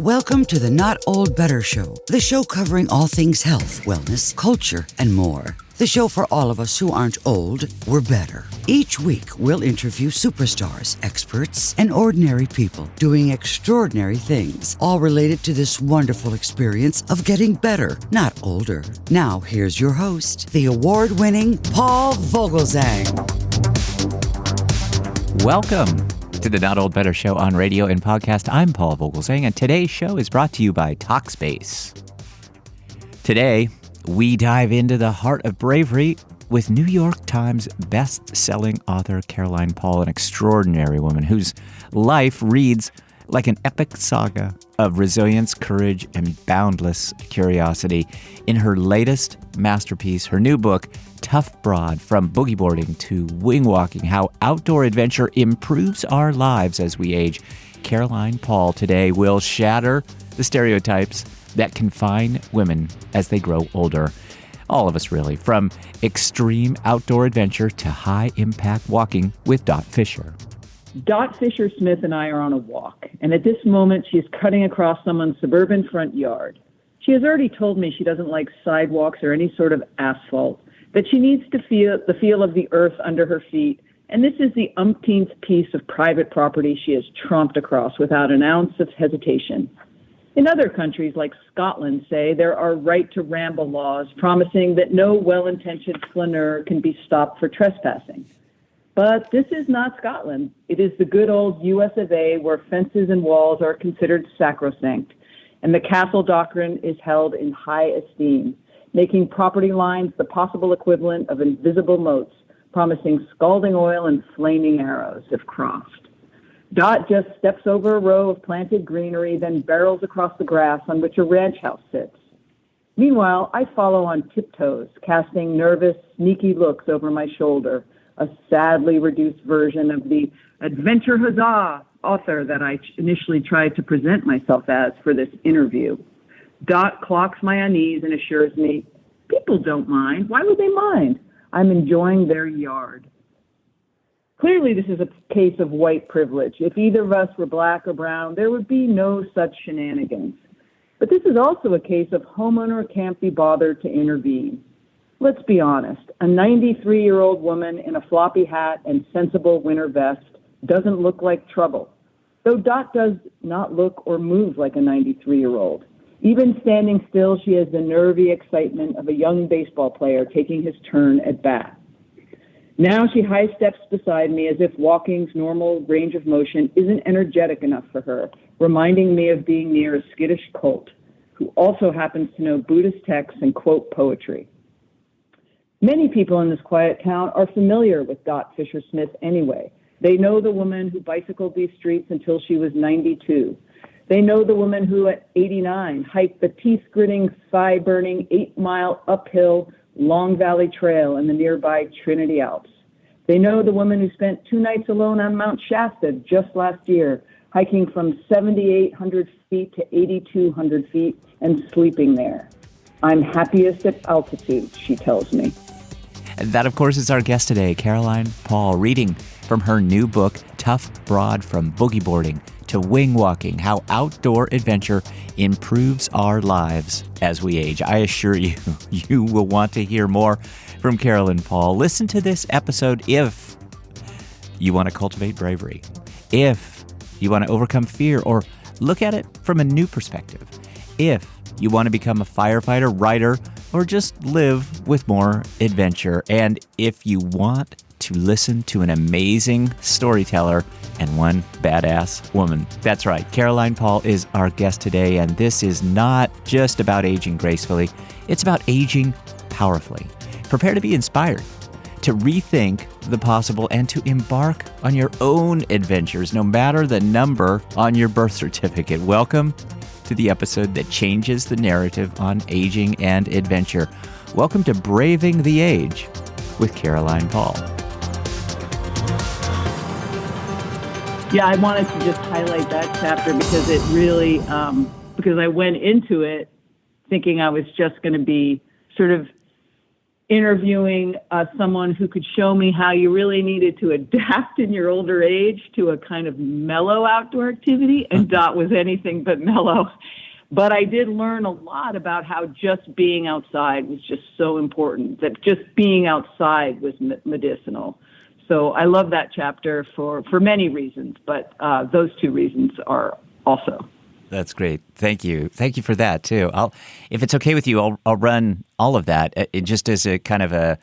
Welcome to the Not Old Better Show, the show covering all things health, wellness, culture, and more. The show for all of us who aren't old, we're better. Each week, we'll interview superstars, experts, and ordinary people doing extraordinary things, all related to this wonderful experience of getting better, not older. Now, here's your host, the award-winning Paul Vogelzang. Welcome to the Not Old Better Show on radio and podcast. I'm Paul Vogelzang, and today's show is brought to you by TalkSpace. Today, we dive into the heart of bravery with New York Times best-selling author Caroline Paul, an extraordinary woman whose life reads like an epic saga of resilience, courage, and boundless curiosity. In her latest masterpiece, her new book, Tough Broad, From Boogie Boarding to Wing Walking, How Outdoor Adventure Improves Our Lives as We Age, Caroline Paul today will shatter the stereotypes that confine women as they grow older. All of us, really, from extreme outdoor adventure to high-impact walking with Dot Fisher. Dot Fisher Smith and I are on a walk, and at this moment she is cutting across someone's suburban front yard. She has already told me she doesn't like sidewalks or any sort of asphalt, that she needs to feel the feel of the earth under her feet, and this is the umpteenth piece of private property she has tromped across without an ounce of hesitation. In other countries like Scotland, say, there are right-to-ramble laws promising that no well-intentioned flaneur can be stopped for trespassing. But this is not Scotland. It is the good old US of A, where fences and walls are considered sacrosanct, and the castle doctrine is held in high esteem, making property lines the possible equivalent of invisible moats, promising scalding oil and flaming arrows if crossed. Dot just steps over a row of planted greenery, then barrels across the grass on which a ranch house sits. Meanwhile, I follow on tiptoes, casting nervous, sneaky looks over my shoulder, a sadly reduced version of the adventure huzzah author that I initially tried to present myself as for this interview. Dot clocks my unease and assures me, people don't mind. Why would they mind? I'm enjoying their yard. Clearly, this is a case of white privilege. If either of us were black or brown, there would be no such shenanigans. But this is also a case of homeowner can't be bothered to intervene. Let's be honest, a 93-year-old woman in a floppy hat and sensible winter vest doesn't look like trouble, though Dot does not look or move like a 93-year-old. Even standing still, she has the nervy excitement of a young baseball player taking his turn at bat. Now she high steps beside me as if walking's normal range of motion isn't energetic enough for her, reminding me of being near a skittish colt, who also happens to know Buddhist texts and quote poetry. Many people in this quiet town are familiar with Dot Fisher Smith anyway. They know the woman who bicycled these streets until she was 92. They know the woman who at 89 hiked the teeth-gritting, thigh-burning 8-mile uphill Long Valley Trail in the nearby Trinity Alps. They know the woman who spent 2 nights alone on Mount Shasta just last year, hiking from 7,800 feet to 8,200 feet and sleeping there. I'm happiest at altitude, she tells me. And that, of course, is our guest today, Caroline Paul, reading from her new book, Tough Broad, From Boogie Boarding to Wing Walking, How Outdoor Adventure Improves Our Lives as We Age. I assure you, you will want to hear more from Caroline Paul. Listen to this episode if you want to cultivate bravery, if you want to overcome fear or look at it from a new perspective, if you want to become a firefighter, writer, or just live with more adventure, and if you want to listen to an amazing storyteller and one badass woman. That's right, Caroline Paul is our guest today, and this is not just about aging gracefully, it's about aging powerfully. Prepare to be inspired, to rethink the possible, and to embark on your own adventures, no matter the number on your birth certificate. Welcome to the episode that changes the narrative on aging and adventure. Welcome to Braving the Age with Caroline Paul. Yeah, I wanted to just highlight that chapter because it really, because I went into it thinking I was just going to be sort of interviewing someone who could show me how you really needed to adapt in your older age to a kind of mellow outdoor activity, and Dot was anything but mellow. But I did learn a lot about how just being outside was just so important, that just being outside was medicinal. So I love that chapter for many reasons, but those two reasons are also. That's great. Thank you. Thank you for that too. If it's okay with you, I'll run all of that just as a kind of an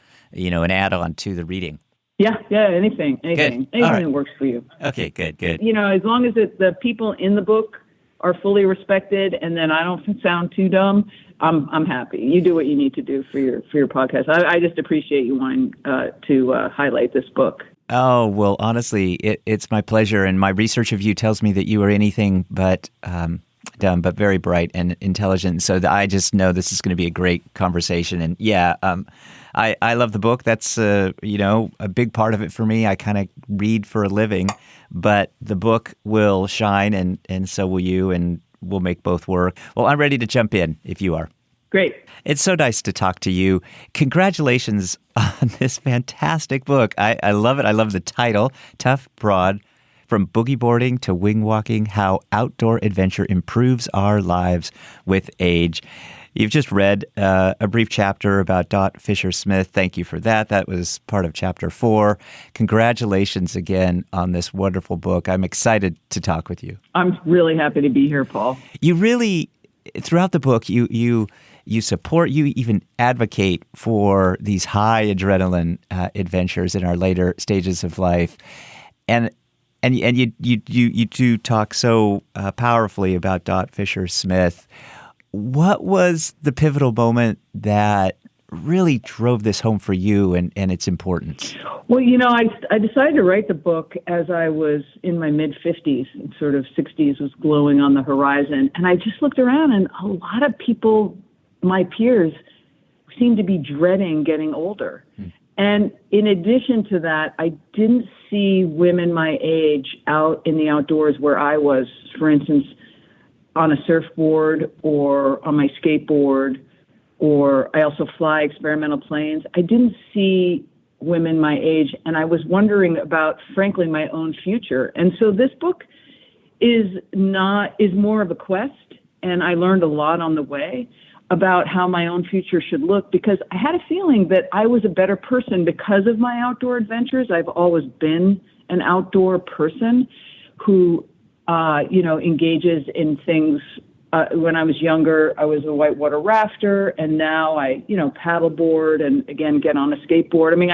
add-on to the reading. Yeah, anything Right. that works for you. Okay, good. As long as the people in the book are fully respected, and then I don't sound too dumb, I'm happy. You do what you need to do for your podcast. I just appreciate you wanting to highlight this book. Oh, well, honestly, it's my pleasure, and my research of you tells me that you are anything but dumb, but very bright and intelligent. So I just know this is going to be a great conversation. And I love the book. That's a big part of it for me. I kind of read for a living, but the book will shine, and so will you, and we'll make both work. Well, I'm ready to jump in if you are. Great. It's so nice to talk to you. Congratulations on this fantastic book. I love it. I love the title, Tough Broad, From Boogie Boarding to Wing Walking, How Outdoor Adventure Improves Our Lives with Age. You've just read a brief chapter about Dot Fisher-Smith. Thank you for that. That was part of Chapter 4. Congratulations again on this wonderful book. I'm excited to talk with you. I'm really happy to be here, Paul. You really, throughout the book, you support, you even advocate for these high adrenaline adventures in our later stages of life, and you do talk so powerfully about Dot Fisher-Smith. What was the pivotal moment that really drove this home for you and its importance? Well, I decided to write the book as I was in my mid-50s, and sort of 60s was glowing on the horizon, and I just looked around, and a lot of people, my peers, seemed to be dreading getting older. And in addition to that, I didn't see women my age out in the outdoors where I was, for instance, on a surfboard or on my skateboard, or I also fly experimental planes. I didn't see women my age, and I was wondering about, frankly, my own future. And so this book is more of a quest, and I learned a lot on the way about how my own future should look, because I had a feeling that I was a better person because of my outdoor adventures. I've always been an outdoor person who, engages in things. When I was younger, I was a whitewater rafter, and now I, paddleboard and again get on a skateboard. I mean,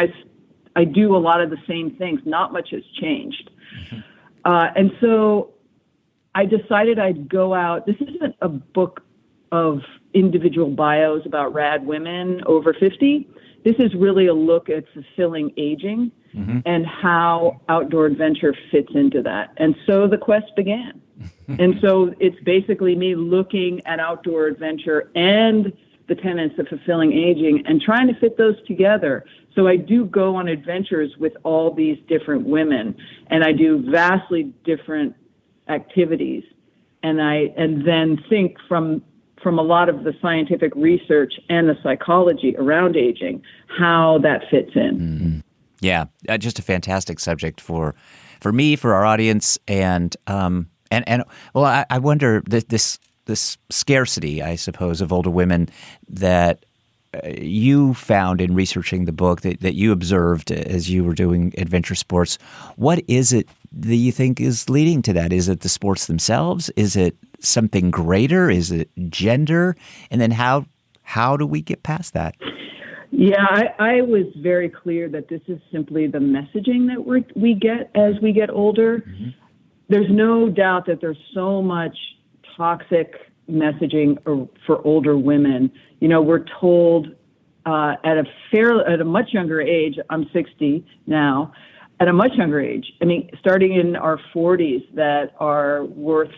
I do a lot of the same things. Not much has changed. And so I decided I'd go out. This isn't a book of individual bios about rad women over 50. This is really a look at fulfilling aging and how outdoor adventure fits into that. And so the quest began. And so it's basically me looking at outdoor adventure and the tenets of fulfilling aging and trying to fit those together. So I do go on adventures with all these different women, and I do vastly different activities. And then think from a lot of the scientific research and the psychology around aging, how that fits in. Mm-hmm. Yeah, just a fantastic subject for me, for our audience, and well, I wonder this scarcity, I suppose, of older women that you found in researching the book, that you observed as you were doing adventure sports. What is it that you think is leading to that? Is it the sports themselves? Is it something greater? Is it gender? And then how do we get past that? Yeah, I was very clear that this is simply the messaging that we get as we get older. Mm-hmm. There's no doubt that there's so much toxic messaging for older women. We're told at a much younger age. I'm 60 now. At a much younger age, starting in our 40s, that our worth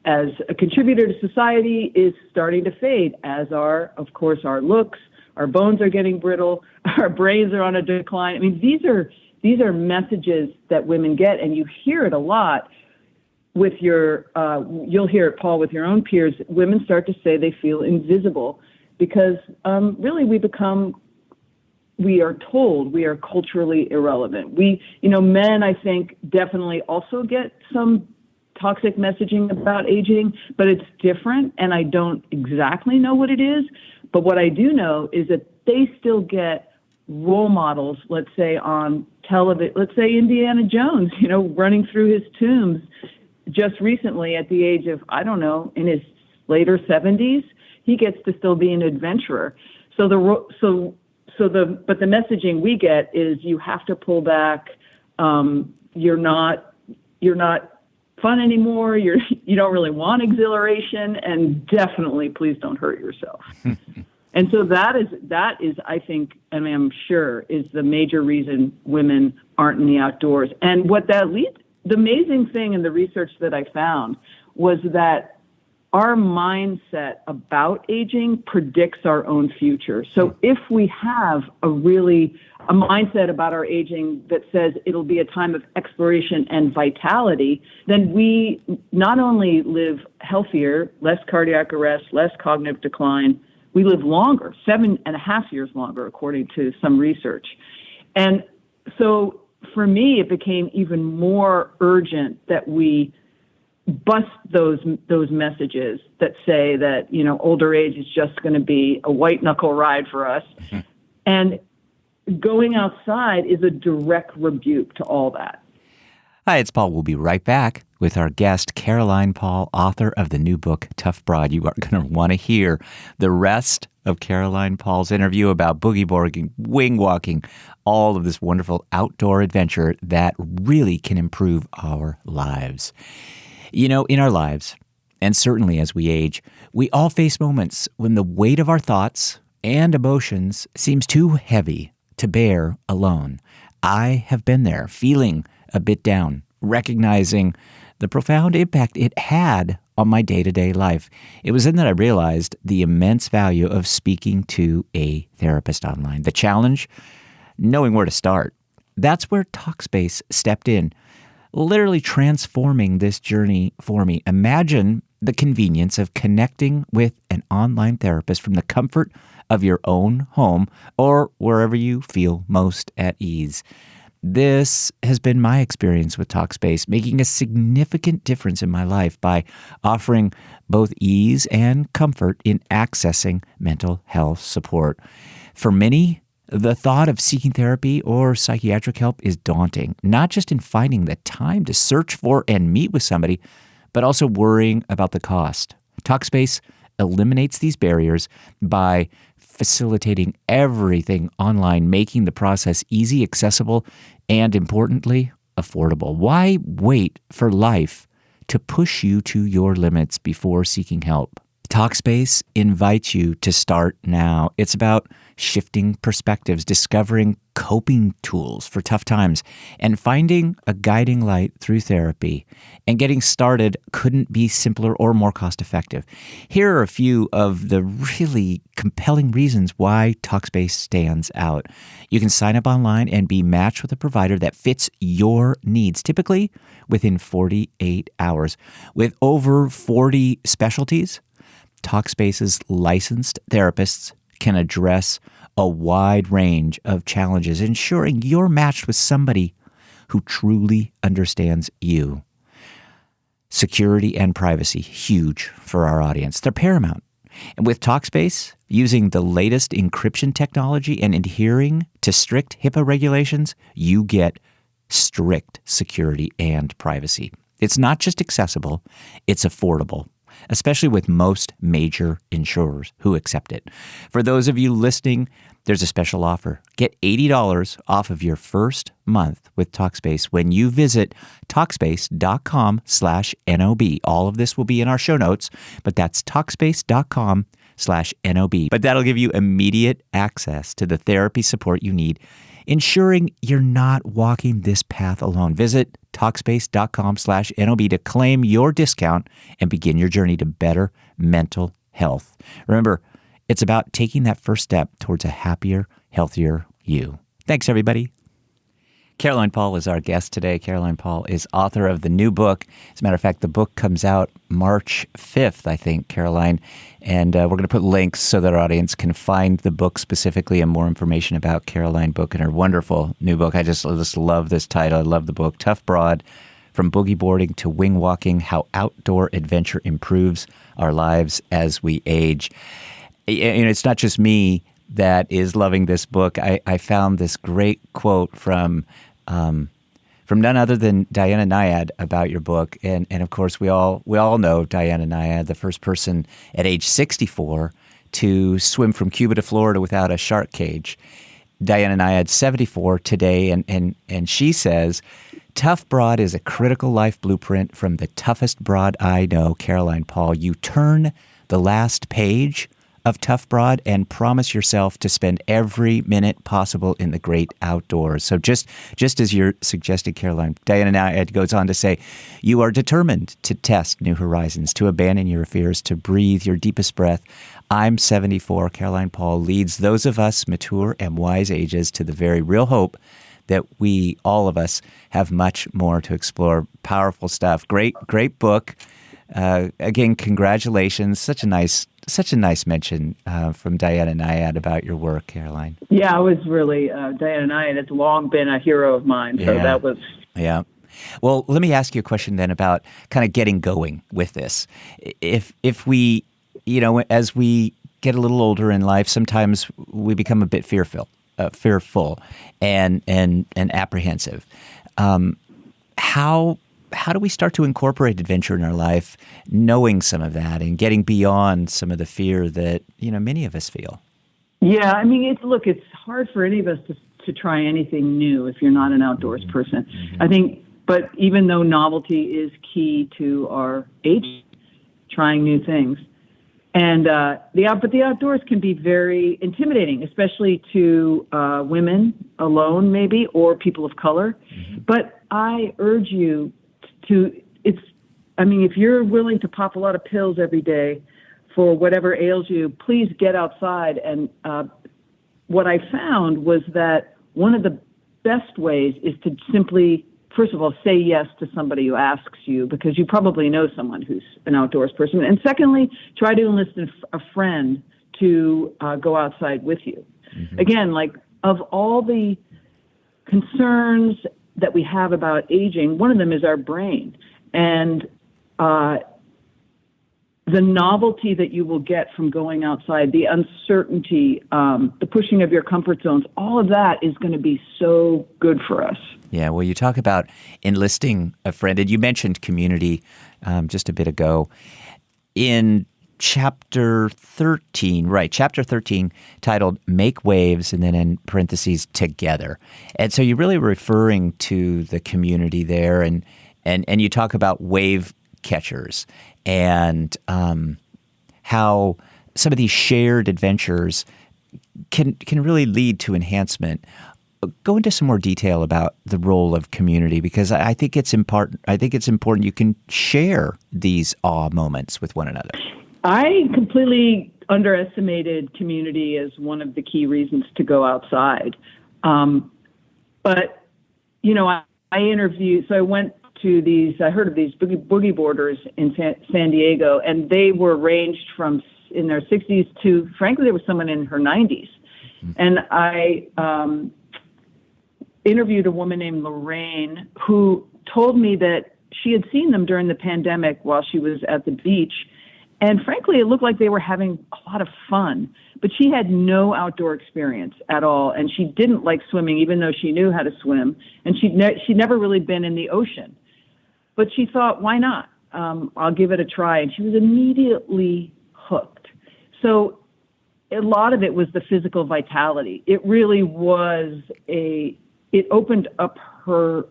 as a contributor to society is starting to fade, as are, of course, our looks. Our bones are getting brittle. Our brains are on a decline. These are messages that women get, and you hear it a lot with you'll hear it, Paul, with your own peers. Women start to say they feel invisible because really we become we are told we are culturally irrelevant. Men, I think, definitely also get some toxic messaging about aging, but it's different, and I don't exactly know what it is. But what I do know is that they still get role models, let's say on television, let's say Indiana Jones, running through his tombs just recently at the age of, I don't know, in his later 70s, he gets to still be an adventurer. But the messaging we get is you have to pull back. You're not fun anymore. You don't really want exhilaration, and definitely please don't hurt yourself. And so that is, I think, and I'm sure, is the major reason women aren't in the outdoors. And what that leads, the amazing thing in the research that I found was that our mindset about aging predicts our own future. So if we have a mindset about our aging that says it'll be a time of exploration and vitality, then we not only live healthier, less cardiac arrest, less cognitive decline, we live longer, 7.5 years longer, according to some research. And so for me, it became even more urgent that we bust those messages that say that, older age is just going to be a white knuckle ride for us. Mm-hmm. And going outside is a direct rebuke to all that. Hi, it's Paul. We'll be right back with our guest, Caroline Paul, author of the new book, Tough Broad. You are going to want to hear the rest of Caroline Paul's interview about boogie boarding, wing walking, all of this wonderful outdoor adventure that really can improve our lives. In our lives, and certainly as we age, we all face moments when the weight of our thoughts and emotions seems too heavy to bear alone. I have been there, feeling a bit down, recognizing the profound impact it had on my day-to-day life. It was then that I realized the immense value of speaking to a therapist online. The challenge, knowing where to start. That's where TalkSpace stepped in, literally transforming this journey for me. Imagine the convenience of connecting with an online therapist from the comfort of your own home or wherever you feel most at ease. This has been my experience with TalkSpace, making a significant difference in my life by offering both ease and comfort in accessing mental health support. For many, the thought of seeking therapy or psychiatric help is daunting, not just in finding the time to search for and meet with somebody, but also worrying about the cost. TalkSpace eliminates these barriers by facilitating everything online, making the process easy, accessible, and importantly, affordable. Why wait for life to push you to your limits before seeking help? TalkSpace invites you to start now. It's about shifting perspectives, discovering coping tools for tough times, and finding a guiding light through therapy. And getting started couldn't be simpler or more cost-effective. Here are a few of the really compelling reasons why TalkSpace stands out. You can sign up online and be matched with a provider that fits your needs, typically within 48 hours. With over 40 specialties, TalkSpace's licensed therapists can address a wide range of challenges, ensuring you're matched with somebody who truly understands you. Security and privacy, huge for our audience. They're paramount. And with TalkSpace, using the latest encryption technology and adhering to strict HIPAA regulations, you get strict security and privacy. It's not just accessible, it's affordable, especially with most major insurers who accept it. For those of you listening, there's a special offer. Get $80 off of your first month with TalkSpace when you visit TalkSpace.com/NOB. All of this will be in our show notes, but that's TalkSpace.com/NOB. But that'll give you immediate access to the therapy support you need, ensuring you're not walking this path alone. Visit TalkSpace.com/NOB to claim your discount and begin your journey to better mental health. Remember, it's about taking that first step towards a happier, healthier you. Thanks, everybody. Caroline Paul is our guest today. Caroline Paul is author of the new book. As a matter of fact, the book comes out March 5th, I think, Caroline. And we're going to put links so that our audience can find the book specifically and more information about Caroline book and her wonderful new book. I just love this title. I love the book, Tough Broad, From Boogie Boarding to Wing Walking, How Outdoor Adventure Improves Our Lives as We Age. It's not just me that is loving this book. I found this great quote from none other than Diana Nyad about your book, and of course we all know Diana Nyad, the first person at age 64 to swim from Cuba to Florida without a shark cage. Diana Nyad, 74 today, and she says, "Tough Broad is a critical life blueprint from the toughest broad I know, Caroline Paul. You turn the last page of Tough Broad and promise yourself to spend every minute possible in the great outdoors." So just as you're suggesting, Caroline, Diana Nyad goes on to say, "You are determined to test new horizons, to abandon your fears, to breathe your deepest breath. I'm 74. Caroline Paul leads those of us mature and wise ages to the very real hope that we, all of us, have much more to explore." Powerful stuff. Great book. Again, congratulations. Such a nice mention from Diana Nyad about your work, Caroline. Yeah, I was really, Diana Nyad has long been a hero of mine, so that was... Yeah. Well, let me ask you a question then about kind of getting going with this. If we, as we get a little older in life, sometimes we become a bit fearful and apprehensive. How do we start to incorporate adventure in our life, knowing some of that and getting beyond some of the fear that, many of us feel? Yeah, I mean, it's hard for any of us to try anything new if you're not an outdoors person. I think, but even though novelty is key to our age, trying new things. And but the outdoors can be very intimidating, especially to women alone, maybe, or people of color. But I urge you if you're willing to pop a lot of pills every day for whatever ails you, please get outside. And what I found was that one of the best ways is to simply, first of all, say yes to somebody who asks you, because you probably know someone who's an outdoors person. And secondly, try to enlist a friend to go outside with you. Again, of all the concerns that we have about aging, one of them is our brain. And the novelty that you will get from going outside, the uncertainty, the pushing of your comfort zones, all of that is going to be so good for us. Yeah, well, you talk about enlisting a friend, and you mentioned community just a bit ago. In chapter 13, titled Make Waves, and then in parentheses, Together. And so you're really referring to the community there, and you talk about wave catchers and how some of these shared adventures can really lead to enhancement. Go into some more detail about the role of community, because I think it's important. You can share these awe moments with one another. I completely underestimated community as one of the key reasons to go outside. But I interviewed. So I went to these. I heard of these boogie boarders in San Diego, and they were ranged from in their 60s to, frankly, there was someone in her 90s, and I interviewed a woman named Lorraine who told me that she had seen them during the pandemic while she was at the beach. And frankly, it looked like they were having a lot of fun, but she had no outdoor experience at all. And she didn't like swimming, even though she knew how to swim. And she'd never really been in the ocean, but she thought, why not? I'll give it a try. And she was immediately hooked. So a lot of it was the physical vitality. It really was it opened up her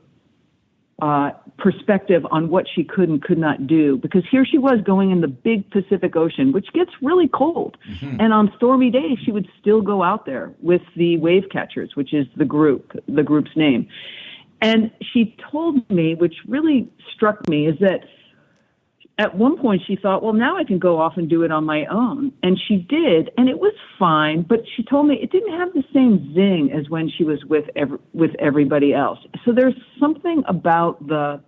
perspective on what she could and could not do, because here she was going in the big Pacific Ocean, which gets really cold. And on stormy days, she would still go out there with the wave catchers, which is the group's name. And she told me, which really struck me, is that at one point she thought, well, now I can go off and do it on my own. And she did, and it was fine, but she told me it didn't have the same zing as when she was with everybody else. So there's something about the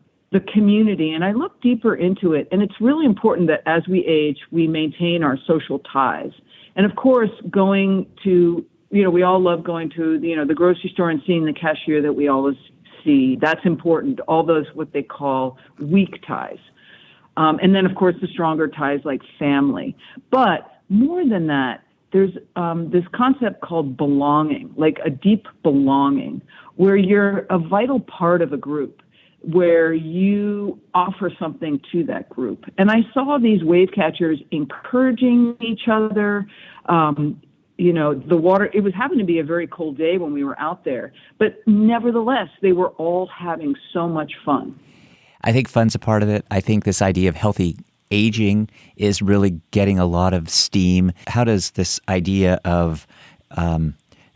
community, and I looked deeper into it, and it's really important that as we age, we maintain our social ties. And of course, going to, we all love going to, the grocery store and seeing the cashier that we always see. That's important. All those, what they call weak ties. And then, of course, the stronger ties like family. But more than that, there's this concept called belonging, like a deep belonging, where you're a vital part of a group, where you offer something to that group. And I saw these wave catchers encouraging each other. The water, it was happened to be a very cold day when we were out there, but nevertheless, they were all having so much fun. I think fun's a part of it. I think this idea of healthy aging is really getting a lot of steam. How does this idea of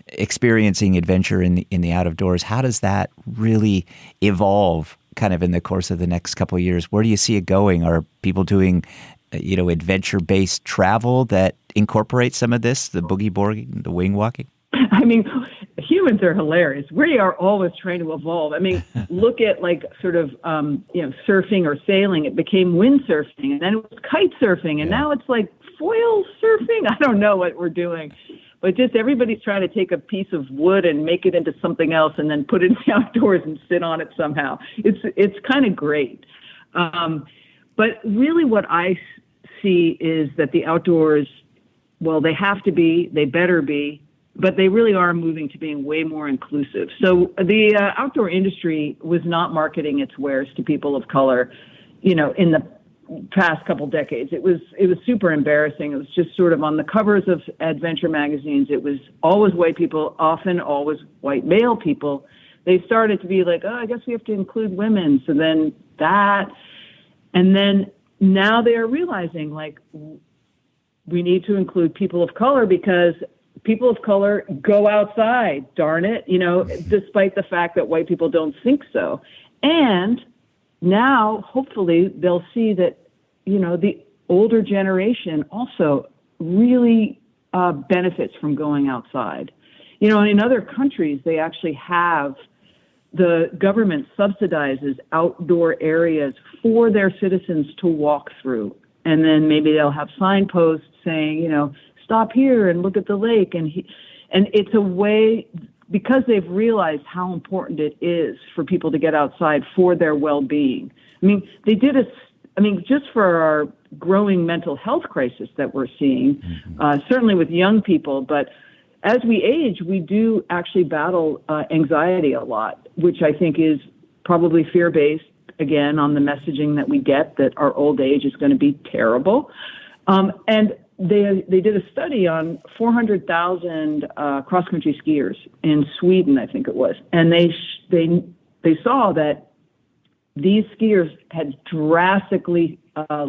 experiencing adventure in the out of doors, how does that really evolve kind of in the course of the next couple of years? Where do you see it going? Are people doing, adventure-based travel that incorporates some of this, the boogie boarding, the wing walking? I mean, humans are hilarious. We are always trying to evolve. I mean, look at surfing or sailing. It became windsurfing, and then it was kite surfing, and now it's like foil surfing. I don't know what we're doing. But just everybody's trying to take a piece of wood and make it into something else and then put it in the outdoors and sit on it somehow. It's kind of great. But really what I see is that the outdoors, well, they have to be, they better be, but they really are moving to being way more inclusive. So the outdoor industry was not marketing its wares to people of color, in the past couple decades. It was super embarrassing. It was just sort of on the covers of adventure magazines. It was always white people, often always white male people. They started to be like, oh, I guess we have to include women. So then that, and then now they are realizing like we need to include people of color because people of color go outside, darn it, despite the fact that white people don't think so. And now, hopefully, they'll see that, the older generation also really benefits from going outside. In other countries, they actually have the government subsidizes outdoor areas for their citizens to walk through. And then maybe they'll have signposts saying, stop here and look at the lake. And it's a way, because they've realized how important it is for people to get outside for their well-being. I mean, they did just for our growing mental health crisis that we're seeing, certainly with young people, but as we age, we do actually battle anxiety a lot, which I think is probably fear-based, again, on the messaging that we get that our old age is going to be terrible. And they did a study on 400,000 cross-country skiers in Sweden, I think it was, and they saw that these skiers had drastically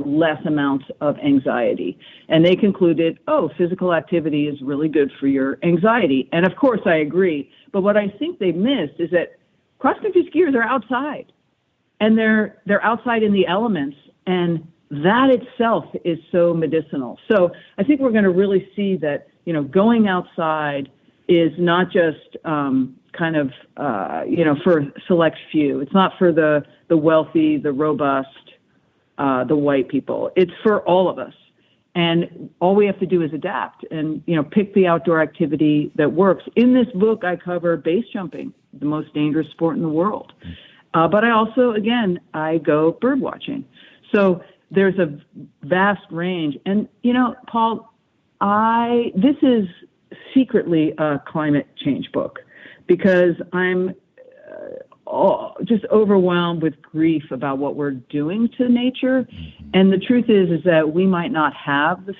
less amounts of anxiety, and they concluded, physical activity is really good for your anxiety. And of course, I agree. But what I think they missed is that cross-country skiers are outside, and they're outside in the elements, and that itself is so medicinal. So I think we're going to really see that, going outside is not just for select few. It's not for the wealthy, the robust, the white people. It's for all of us. And all we have to do is adapt and, pick the outdoor activity that works. In this book, I cover base jumping, the most dangerous sport in the world. But I also, again, I go bird watching. So there's a vast range. And, Paul, this is secretly a climate change book because I'm just overwhelmed with grief about what we're doing to nature. And the truth is that we might not have the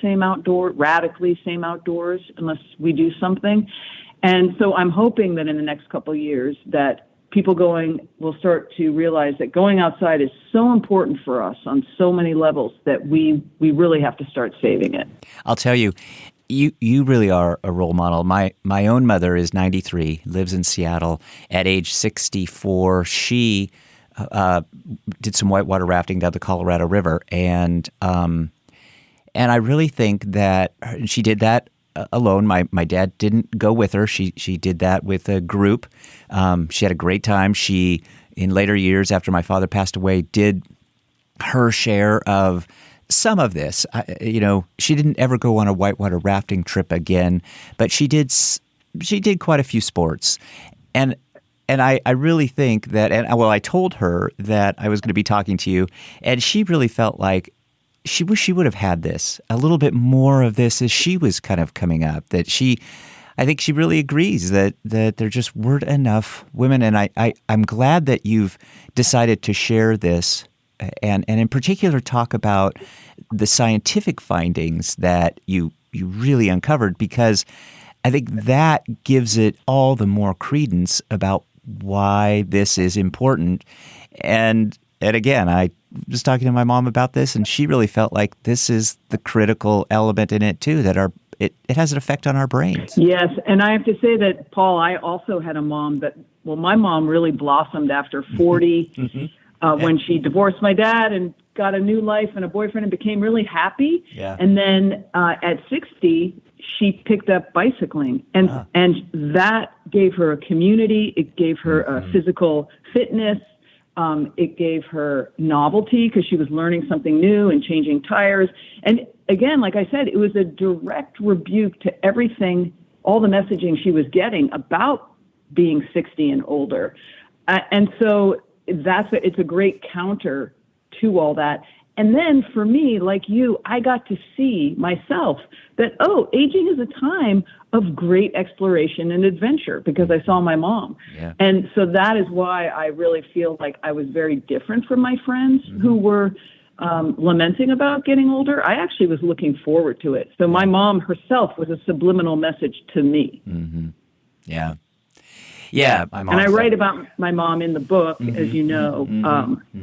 radically same outdoors unless we do something. And so I'm hoping that in the next couple of years that people will start to realize that going outside is so important for us on so many levels that we really have to start saving it. I'll tell you, you really are a role model. My own mother is 93, lives in Seattle. At age 64, she did some whitewater rafting down the Colorado River, and I really think that she did that alone. My dad didn't go with her. She did that with a group. She had a great time. She, in later years after my father passed away, did her share of some of this. She didn't ever go on a whitewater rafting trip again, but she did quite a few sports. And I really think that, I told her that I was going to be talking to you, and she really felt like she wished she would have had this, a little bit more of this as she was kind of coming up, I think she really agrees that there just weren't enough women. And I'm glad that you've decided to share this and in particular talk about the scientific findings that you really uncovered, because I think that gives it all the more credence about why this is important. And again, I was talking to my mom about this, and she really felt like this is the critical element in it too, that it has an effect on our brains. Yes, and I have to say that, Paul, I also had a mom my mom really blossomed after 40 when she divorced my dad and got a new life and a boyfriend and became really happy. Yeah. And then at 60, she picked up bicycling, and that gave her a community. It gave her a physical fitness. It gave her novelty because she was learning something new and changing tires. And again, like I said, it was a direct rebuke to everything, all the messaging she was getting about being 60 and older. And so it's a great counter to all that. And then for me, like you, I got to see myself that, aging is a time of great exploration and adventure because I saw my mom. Yeah. And so that is why I really feel like I was very different from my friends who were lamenting about getting older. I actually was looking forward to it. So my mom herself was a subliminal message to me. Mm-hmm. Yeah. Yeah, my mom. And I write about my mom in the book, as you know,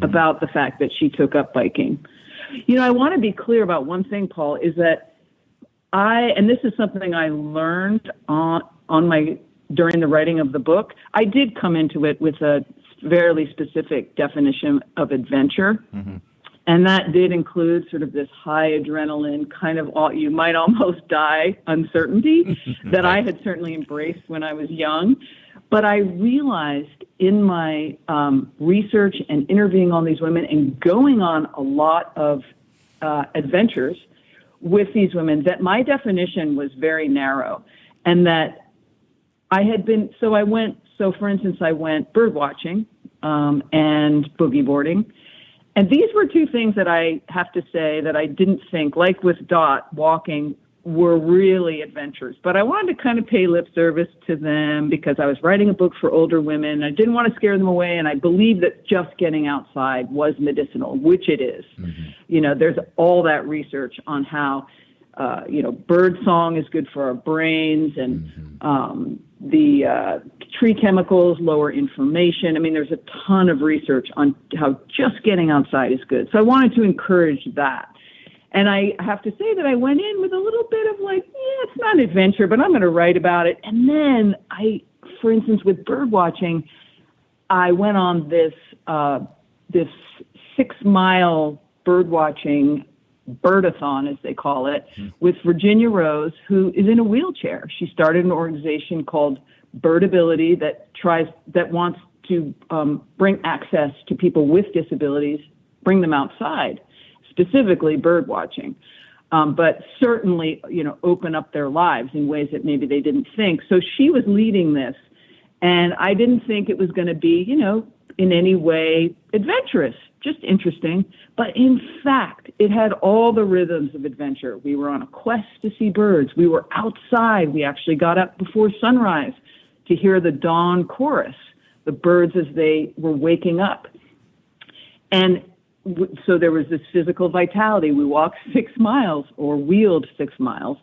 about the fact that she took up biking. I want to be clear about one thing, Paul, is that and this is something I learned during the writing of the book. I did come into it with a fairly specific definition of adventure. And that did include sort of this high adrenaline kind of you might almost die uncertainty that I had certainly embraced when I was young. But I realized in my research and interviewing all these women and going on a lot of adventures with these women that my definition was very narrow, and that I had been, for instance, I went bird watching and boogie boarding. And these were two things that I have to say that I didn't think, like with Dot, walking, were really adventures. But I wanted to kind of pay lip service to them because I was writing a book for older women. I didn't want to scare them away, and I believed that just getting outside was medicinal, which it is. There's all that research on how, bird song is good for our brains, and the tree chemicals lower inflammation. I mean, there's a ton of research on how just getting outside is good. So I wanted to encourage that. And I have to say that I went in with a little bit of it's not an adventure, but I'm going to write about it. And then for instance, with bird watching, I went on this 6-mile bird watching birdathon, as they call it, with Virginia Rose, who is in a wheelchair. She started an organization called Birdability that wants to bring access to people with disabilities, bring them outside, specifically bird watching, but certainly, open up their lives in ways that maybe they didn't think. So she was leading this, and I didn't think it was going to be, in any way adventurous, just interesting. But in fact, it had all the rhythms of adventure. We were on a quest to see birds. We were outside. We actually got up before sunrise to hear the dawn chorus, the birds as they were waking up. And so there was this physical vitality. We walked 6 miles or wheeled 6 miles.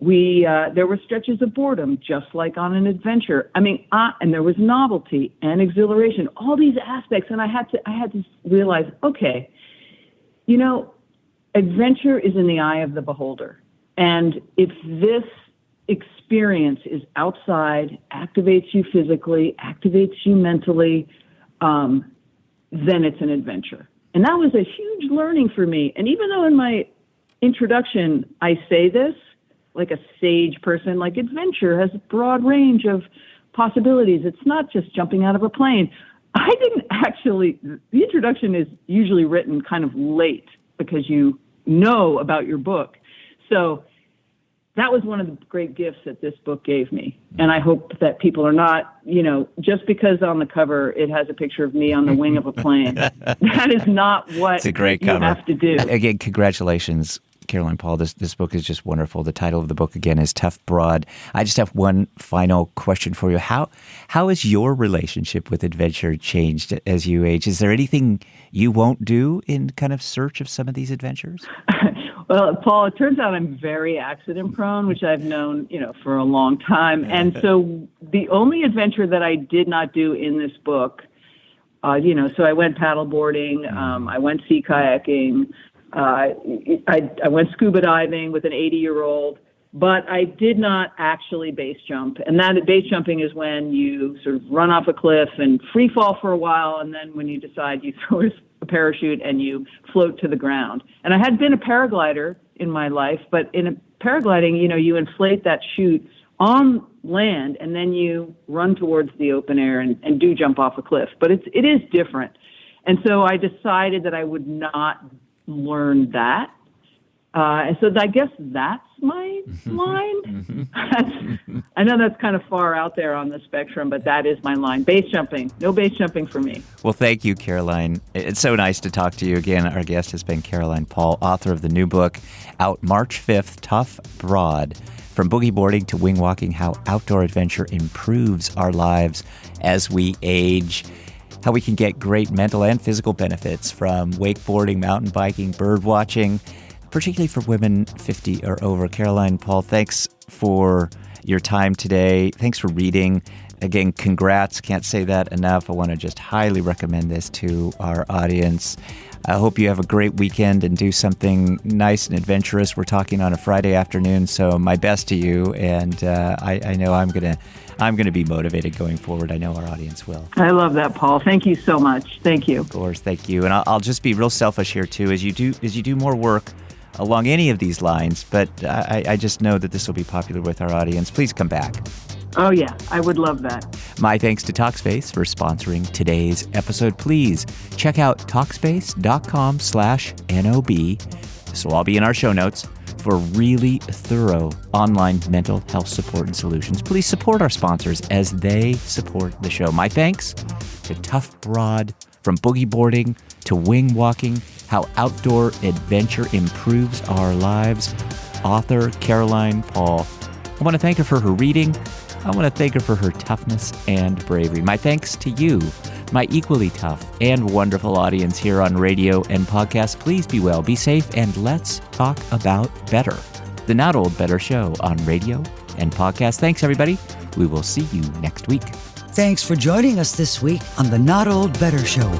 There were stretches of boredom, just like on an adventure. I mean, and there was novelty and exhilaration, all these aspects. And I had to realize, okay, adventure is in the eye of the beholder. And if this experience is outside, activates you physically, activates you mentally, then it's an adventure. And that was a huge learning for me. And even though in my introduction I say this like a sage person, like adventure has a broad range of possibilities. It's not just jumping out of a plane. I didn't actually, the introduction is usually written kind of late because you know about your book. So that was one of the great gifts that this book gave me. And I hope that people are not, just because on the cover it has a picture of me on the wing of a plane. That is not what it's a great cover. You have to do. Again, congratulations, Caroline Paul. This book is just wonderful. The title of the book, again, is Tough Broad. I just have one final question for you. How has your relationship with adventure changed as you age? Is there anything you won't do in kind of search of some of these adventures? Well, Paul, it turns out I'm very accident prone, which I've known, for a long time. And so the only adventure that I did not do in this book, so I went paddle boarding, I went sea kayaking, I went scuba diving with an 80-year-old, but I did not actually base jump. And that base jumping is when you sort of run off a cliff and free fall for a while, and then when you decide you throw a parachute and you float to the ground. And I had been a paraglider in my life, but in a paragliding, you inflate that chute on land and then you run towards the open air and do jump off a cliff. But it is different. And so I decided that I would not learn that. And so I guess that's my line. I know that's kind of far out there on the spectrum, but that is my line. Base jumping. No base jumping for me. Well, thank you, Caroline. It's so nice to talk to you again. Our guest has been Caroline Paul, author of the new book, out March 5th, Tough Broad, From Boogie Boarding to Wing Walking, How Outdoor Adventure Improves Our Lives as We Age. How we can get great mental and physical benefits from wakeboarding, mountain biking, bird watching, particularly for women 50 or over. Caroline Paul, thanks for your time today. Thanks for reading. Again, congrats. Can't say that enough. I want to just highly recommend this to our audience. I hope you have a great weekend and do something nice and adventurous. We're talking on a Friday afternoon, so my best to you. And I know I'm gonna be motivated going forward. I know our audience will. I love that, Paul. Thank you so much. Thank you. Of course, thank you. And I'll just be real selfish here too, as you do more work along any of these lines, but I just know that this will be popular with our audience. Please come back. Oh, yeah. I would love that. My thanks to TalkSpace for sponsoring today's episode. Please check out TalkSpace.com/NOB. This will all be in our show notes for really thorough online mental health support and solutions. Please support our sponsors as they support the show. My thanks to Tough Broad, From Boogie Boarding to Wing Walking, How Outdoor Adventure Improves Our Lives, author Caroline Paul. I want to thank her for her reading. I want to thank her for her toughness and bravery. My thanks to you, my equally tough and wonderful audience here on radio and podcast. Please be well, be safe, and let's talk about better. The Not Old Better Show on radio and podcast. Thanks, everybody. We will see you next week. Thanks for joining us this week on the Not Old Better Show.